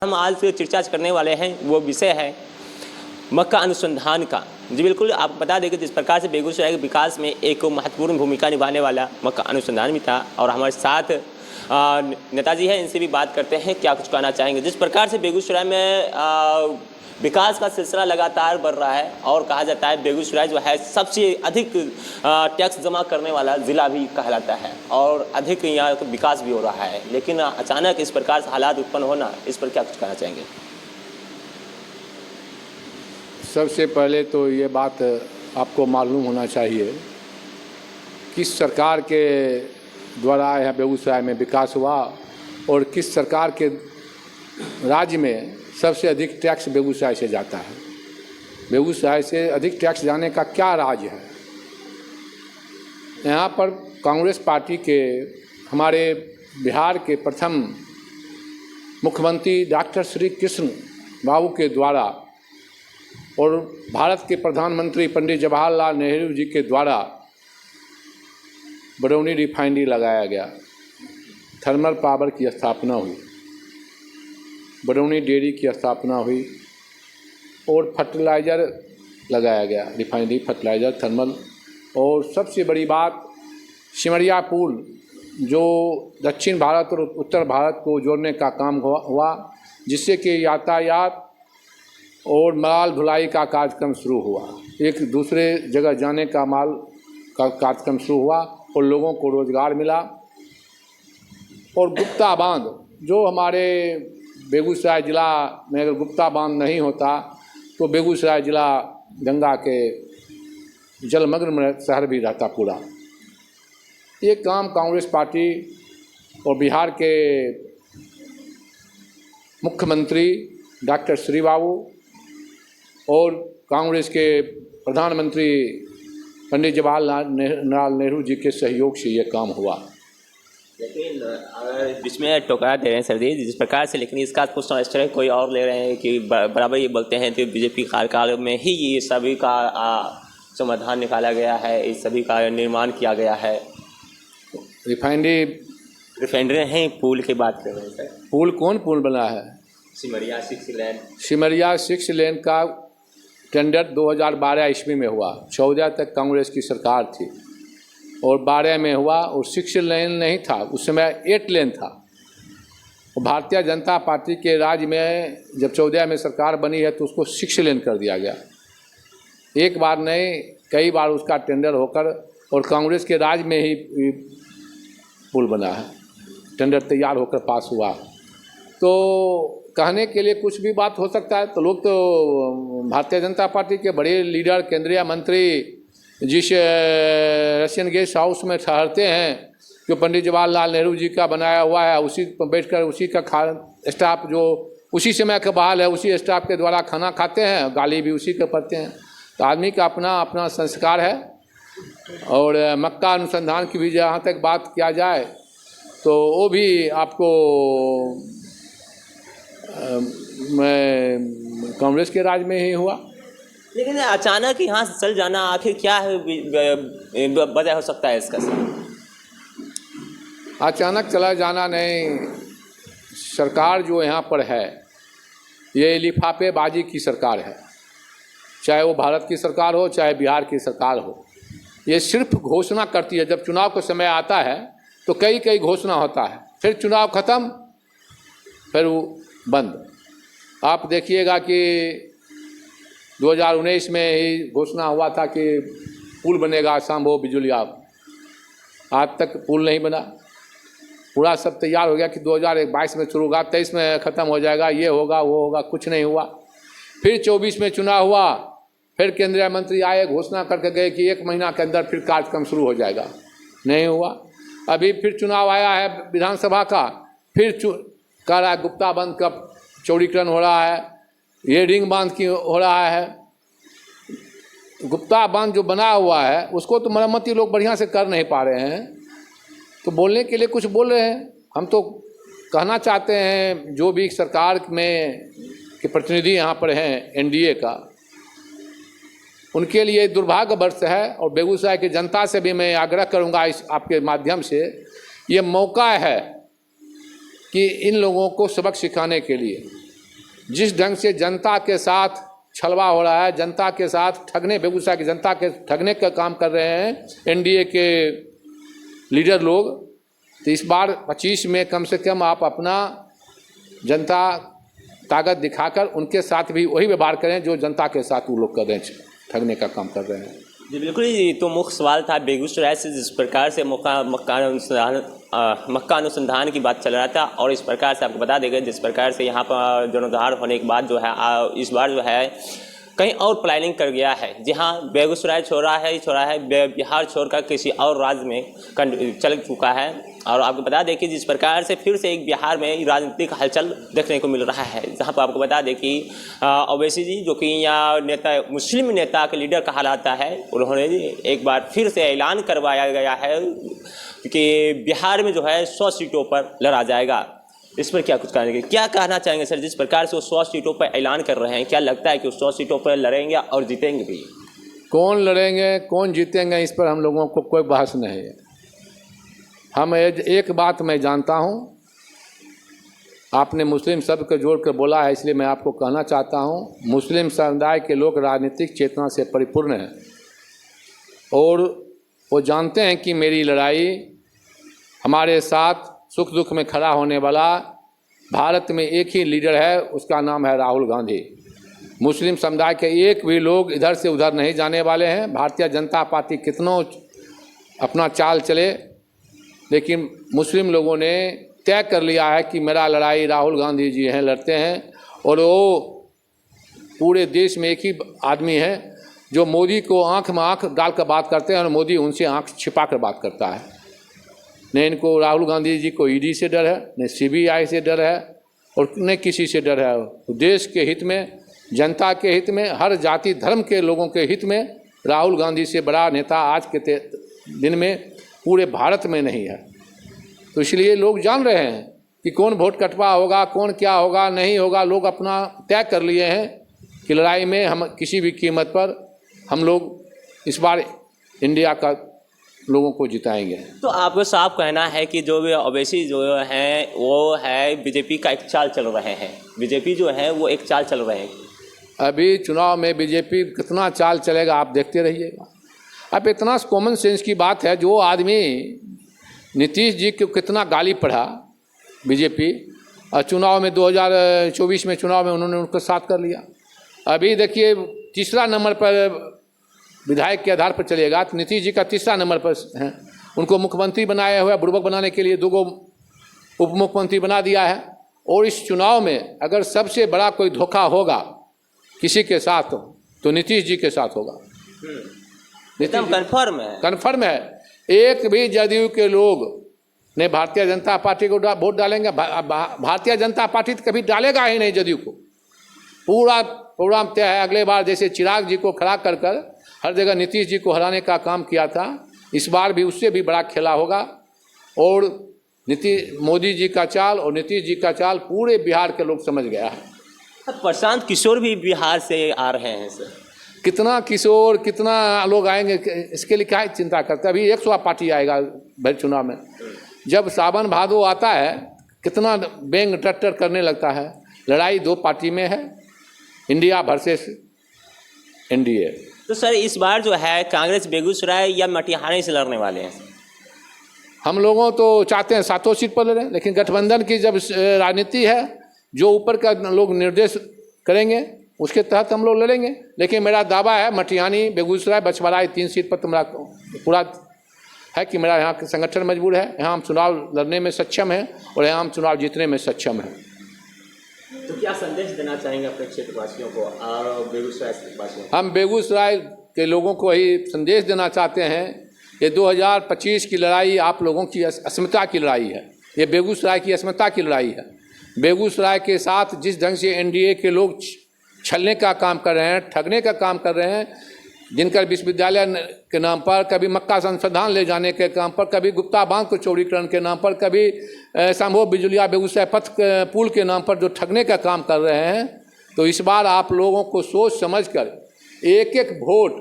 हम आज चर्चा करने वाले हैं वो विषय है मक्का अनुसंधान का। जी बिल्कुल, आप बता दें कि जिस प्रकार से बेगूसराय के विकास में एक महत्वपूर्ण भूमिका निभाने वाला मक्का अनुसंधान भी था, और हमारे साथ नेताजी हैं, इनसे भी बात करते हैं क्या कुछ कहना चाहेंगे। जिस प्रकार से बेगूसराय में विकास का सिलसिला लगातार बढ़ रहा है और कहा जाता है बेगूसराय जो है सबसे अधिक टैक्स जमा करने वाला ज़िला भी कहलाता है और अधिक यहाँ विकास भी हो रहा है, लेकिन अचानक इस प्रकार से हालात उत्पन्न होना, इस पर क्या कुछ कहना चाहेंगे। सबसे पहले तो ये बात आपको मालूम होना चाहिए किस सरकार के द्वारा यहाँ बेगूसराय में विकास हुआ और किस सरकार के राज्य में सबसे अधिक टैक्स बेगूसराय से जाता है। बेगूसराय से अधिक टैक्स जाने का क्या राज है। यहाँ पर कांग्रेस पार्टी के हमारे बिहार के प्रथम मुख्यमंत्री डॉक्टर श्री कृष्ण बाबू के द्वारा और भारत के प्रधानमंत्री पंडित जवाहरलाल नेहरू जी के द्वारा बरौनी रिफाइनरी लगाया गया, थर्मल पावर की स्थापना हुई, बरौनी डेयरी की स्थापना हुई और फर्टिलाइज़र लगाया गया, रिफाइनरी, फर्टिलाइज़र, थर्मल। और सबसे बड़ी बात सिमरिया पुल जो दक्षिण भारत और उत्तर भारत को जोड़ने का काम हुआ, जिससे कि यातायात और माल ढुलाई का कार्यक्रम शुरू हुआ, एक दूसरे जगह जाने का माल का कार्यक्रम शुरू हुआ और लोगों को रोज़गार मिला। और गुप्ता बांध जो हमारे बेगूसराय ज़िला में अगर गुप्ता बांध नहीं होता तो बेगूसराय ज़िला गंगा के जलमग्न शहर भी रहता पूरा। ये काम कांग्रेस पार्टी और बिहार के मुख्यमंत्री डॉक्टर श्री बाबू और कांग्रेस के प्रधानमंत्री पंडित जवाहरलाल नेहरू जी के सहयोग से ये काम हुआ। लेकिन बीच में टोकरा दे रहे हैं सर जी जिस प्रकार से, लेकिन इसका कुछ इस तरह कोई और ले रहे हैं कि बराबर ये बोलते हैं कि बीजेपी कार्यकाल में ही ये सभी का समाधान निकाला गया है, इस सभी का निर्माण किया गया है। रिफाइनरी हैं, पुल की बात कर रहे हैं सर। पुल कौन पुल बना है? सिमरिया 6 लेन का टेंडर 2012 ईस्वी में हुआ, 14 तक कांग्रेस की सरकार थी और 12 में हुआ और 6 लेन नहीं था, उस समय 8 लेन था। और भारतीय जनता पार्टी के राज में जब 14 में सरकार बनी है तो उसको 6 लेन कर दिया गया। एक बार नहीं, कई बार उसका टेंडर होकर और कांग्रेस के राज में ही पुल बना है, टेंडर तैयार होकर पास हुआ। तो कहने के लिए कुछ भी बात हो सकता है, तो लोग तो भारतीय जनता पार्टी के बड़े लीडर, केंद्रीय मंत्री जिस रशियन गेस्ट हाउस में ठहरते हैं जो पंडित जवाहरलाल नेहरू जी का बनाया हुआ है, उसी पर बैठकर उसी का स्टाफ जो उसी समय का बहाल है, उसी स्टाफ के द्वारा खाना खाते हैं, गाली भी उसी के पढ़ते हैं। तो आदमी का अपना अपना संस्कार है। और मक्का अनुसंधान की भी जहाँ तक बात किया जाए तो वो भी आपको कांग्रेस के राज में ही हुआ। लेकिन अचानक यहाँ से चल जाना आखिर क्या है, वजह हो सकता है इसका सर? अचानक चला जाना नहीं, सरकार जो यहाँ पर है ये लिफाफेबाजी की सरकार है, चाहे वो भारत की सरकार हो चाहे बिहार की सरकार हो। ये सिर्फ घोषणा करती है, जब चुनाव का समय आता है तो कई घोषणा होता है, फिर चुनाव खत्म, फिर वो बंद। आप देखिएगा कि 2019 में ही घोषणा हुआ था कि पुल बनेगा शाम्भो बिजुलिया, आज तक पुल नहीं बना। पूरा सब तैयार हो गया कि 2022 में शुरू होगा, 23 में ख़त्म हो जाएगा, ये होगा वो होगा, कुछ नहीं हुआ। फिर 24 में चुनाव हुआ, फिर केंद्रीय मंत्री आए, घोषणा करके गए कि 1 महीना के अंदर फिर कार्यक्रम शुरू हो जाएगा, नहीं हुआ। अभी फिर चुनाव आया है विधानसभा का, फिर कह रहा है गुप्ता बांध का चौड़ीकरण हो रहा है, ये रिंग बांध की हो रहा है। गुप्ता बांध जो बना हुआ है उसको तो मरम्मती लोग बढ़िया से कर नहीं पा रहे हैं, तो बोलने के लिए कुछ बोल रहे हैं। हम तो कहना चाहते हैं जो भी सरकार में के प्रतिनिधि यहाँ पर हैं एनडीए का, उनके लिए दुर्भाग्य वर्ष है। और बेगूसराय की जनता से भी मैं आग्रह करूँगा इस आपके माध्यम से, ये मौका है कि इन लोगों को सबक सिखाने के लिए जिस ढंग से जनता के साथ छलवा हो रहा है, जनता के साथ ठगने, बेगूसराय की जनता के ठगने का काम कर रहे हैं एनडीए के लीडर लोग, तो इस बार 25 में कम से कम आप अपना जनता ताकत दिखाकर उनके साथ भी वही व्यवहार करें जो जनता के साथ वो लोग कर रहे हैं, ठगने का काम कर रहे हैं। जी बिल्कुल, ये तो मुख्य सवाल था बेगूसराय से जिस प्रकार से मक्का अनुसंधान की बात चल रहा था, और इस प्रकार से आपको बता देंगे जिस प्रकार से यहाँ पर जीर्णोद्धार होने के बाद जो है इस बार जो है कहीं और प्लानिंग कर गया है। जहाँ बेगूसराय छोड़ा है बिहार छोड़कर किसी और राज्य में चल चुका है। और आपको बता दें कि जिस प्रकार से फिर से एक बिहार में राजनीतिक हलचल देखने को मिल रहा है, जहाँ पर आपको बता दें कि ओवैसी जी जो कि यहाँ नेता मुस्लिम नेता के लीडर कहा जाता है, उन्होंने एक बार फिर से ऐलान करवाया गया है कि बिहार में जो है 100 सीटों पर लड़ा जाएगा। इस पर क्या कुछ कहेंगे, क्या कहना चाहेंगे सर? जिस प्रकार से वो 100 सीटों पर ऐलान कर रहे हैं, क्या लगता है कि वो 100 सीटों पर लड़ेंगे और जीतेंगे भी? कौन लड़ेंगे कौन जीतेंगे इस पर हम लोगों को कोई बहस नहीं है। हम एक बात मैं जानता हूँ, आपने मुस्लिम शब्द को जोड़ कर बोला है, इसलिए मैं आपको कहना चाहता हूँ, मुस्लिम समुदाय के लोग राजनीतिक चेतना से परिपूर्ण हैं और वो जानते हैं कि मेरी लड़ाई हमारे साथ सुख दुख में खड़ा होने वाला भारत में एक ही लीडर है, उसका नाम है राहुल गांधी। मुस्लिम समुदाय के एक भी लोग इधर से उधर नहीं जाने वाले हैं। भारतीय जनता पार्टी कितनों अपना चाल चले, लेकिन मुस्लिम लोगों ने तय कर लिया है कि मेरा लड़ाई राहुल गांधी जी हैं, लड़ते हैं। और वो पूरे देश में एक ही आदमी है जो मोदी को आंख में आंख डालकर बात करते हैं और मोदी उनसे आंख छिपा कर बात करता है। न इनको राहुल गांधी जी को ईडी से डर है, न सीबीआई से डर है और न किसी से डर है। देश के हित में, जनता के हित में, हर जाति धर्म के लोगों के हित में राहुल गांधी से बड़ा नेता आज के दिन में पूरे भारत में नहीं है। तो इसलिए लोग जान रहे हैं कि कौन वोट कटवा होगा, कौन क्या होगा, नहीं होगा। लोग अपना तय कर लिए हैं कि लड़ाई में हम किसी भी कीमत पर हम लोग इस बार इंडिया का लोगों को जिताएंगे। तो आपको साफ कहना है कि जो भी ओवैसी जो हैं वो है बीजेपी का एक चाल चल रहे हैं, बीजेपी जो है वो एक चाल चल रहे हैं। अभी चुनाव में बीजेपी कितना चाल चलेगा आप देखते रहिएगा। अब इतना कॉमन सेंस की बात है, जो आदमी नीतीश जी को कितना गाली पढ़ा बीजेपी, और चुनाव में 2024 में चुनाव में उन्होंने उनको साथ कर लिया। अभी देखिए तीसरा नंबर पर विधायक के आधार पर चलेगा तो नीतीश जी का तीसरा नंबर पर है। उनको मुख्यमंत्री बनाया हुआ, बुड़बक बनाने के लिए 2 उप मुख्यमंत्री बना दिया है। और इस चुनाव में अगर सबसे बड़ा कोई धोखा होगा किसी के साथ तो नीतीश जी के साथ होगा। एकदम कन्फर्म है। एक भी जदयू के लोग ने भारतीय जनता पार्टी को वोट डालेंगे। भारतीय जनता पार्टी तो कभी डालेगा ही नहीं जदयू को। पूरा प्रोग्राम तय है। अगले बार जैसे चिराग जी को खड़ा कर हर जगह नीतीश जी को हराने का काम किया था, इस बार भी उससे भी बड़ा खेला होगा। और मोदी जी का चाल और नीतीश जी का चाल पूरे बिहार के लोग समझ गया है। प्रशांत किशोर भी बिहार से आ रहे हैं सर। कितना किशोर, कितना लोग आएंगे, इसके लिए क्या चिंता करते हैं। अभी 100 पार्टी आएगा भर चुनाव में। जब सावन भादो आता है कितना बेंग टट्टर करने लगता है। लड़ाई 2 पार्टी में है, इंडिया वर्सेस एनडीए। तो सर इस बार जो है कांग्रेस बेगूसराय या मटिहानी से लड़ने वाले हैं? हम लोगों तो चाहते हैं 7 सीट पर लड़ें, लेकिन गठबंधन की जब राजनीति है, जो ऊपर का लोग निर्देश करेंगे उसके तहत हम लोग लड़ेंगे। लेकिन मेरा दावा है मटिहानी, बेगूसराय, बछवाड़ा 3 सीट पर तुम्हारा पूरा है कि मेरा यहाँ संगठन मजबूर है। यहाँ हम चुनाव लड़ने में सक्षम हैं और यहाँ हम चुनाव जीतने में सक्षम हैं। तो क्या संदेश देना चाहेंगे अपने क्षेत्रवासियों को और बेगूसराय वासियों को? हम बेगूसराय के लोगों को यही संदेश देना चाहते हैं, ये 2025 की लड़ाई आप लोगों की अस्मिता की लड़ाई है। ये बेगूसराय की अस्मिता की लड़ाई है। बेगूसराय के साथ जिस ढंग से एनडीए के लोग छलने का काम कर रहे हैं, ठगने का काम कर रहे हैं, जिनकर विश्वविद्यालय के नाम पर, कभी मक्का संशोधन ले जाने के काम पर, कभी गुप्ता बांध को चौड़ीकरण के नाम पर, कभी संभव बिजुलिया बेगूसराय पथ पुल के नाम पर जो ठगने का काम कर रहे हैं, तो इस बार आप लोगों को सोच समझकर एक वोट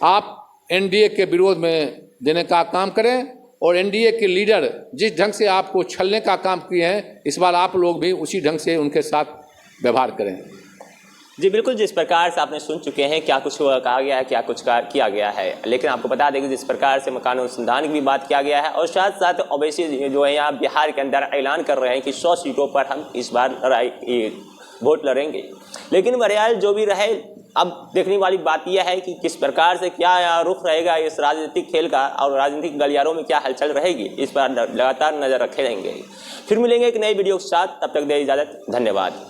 आप एनडीए के विरोध में देने का काम करें। और एनडीए के लीडर जिस ढंग से आपको छलने का काम किए हैं, इस बार आप लोग भी उसी ढंग से उनके साथ व्यवहार करें। जी बिल्कुल, जिस प्रकार से आपने सुन चुके हैं क्या कुछ कहा गया है, क्या कुछ किया गया है, लेकिन आपको बता दें कि जिस प्रकार से मकान अनुसंधान की भी बात किया गया है और साथ साथ ओवैसी जो है यहाँ बिहार के अंदर ऐलान कर रहे हैं कि 100 सीटों पर हम इस बार वोट लड़ेंगे। लेकिन बहरहाल जो भी रहे, अब देखने वाली बात यह है कि किस प्रकार से क्या रुख रहेगा इस राजनीतिक खेल का और राजनीतिक गलियारों में क्या हलचल रहेगी, इस पर लगातार नजर रखे रहेंगे। फिर मिलेंगे एक नई वीडियो के साथ, तब तक दे इजाजत, धन्यवाद।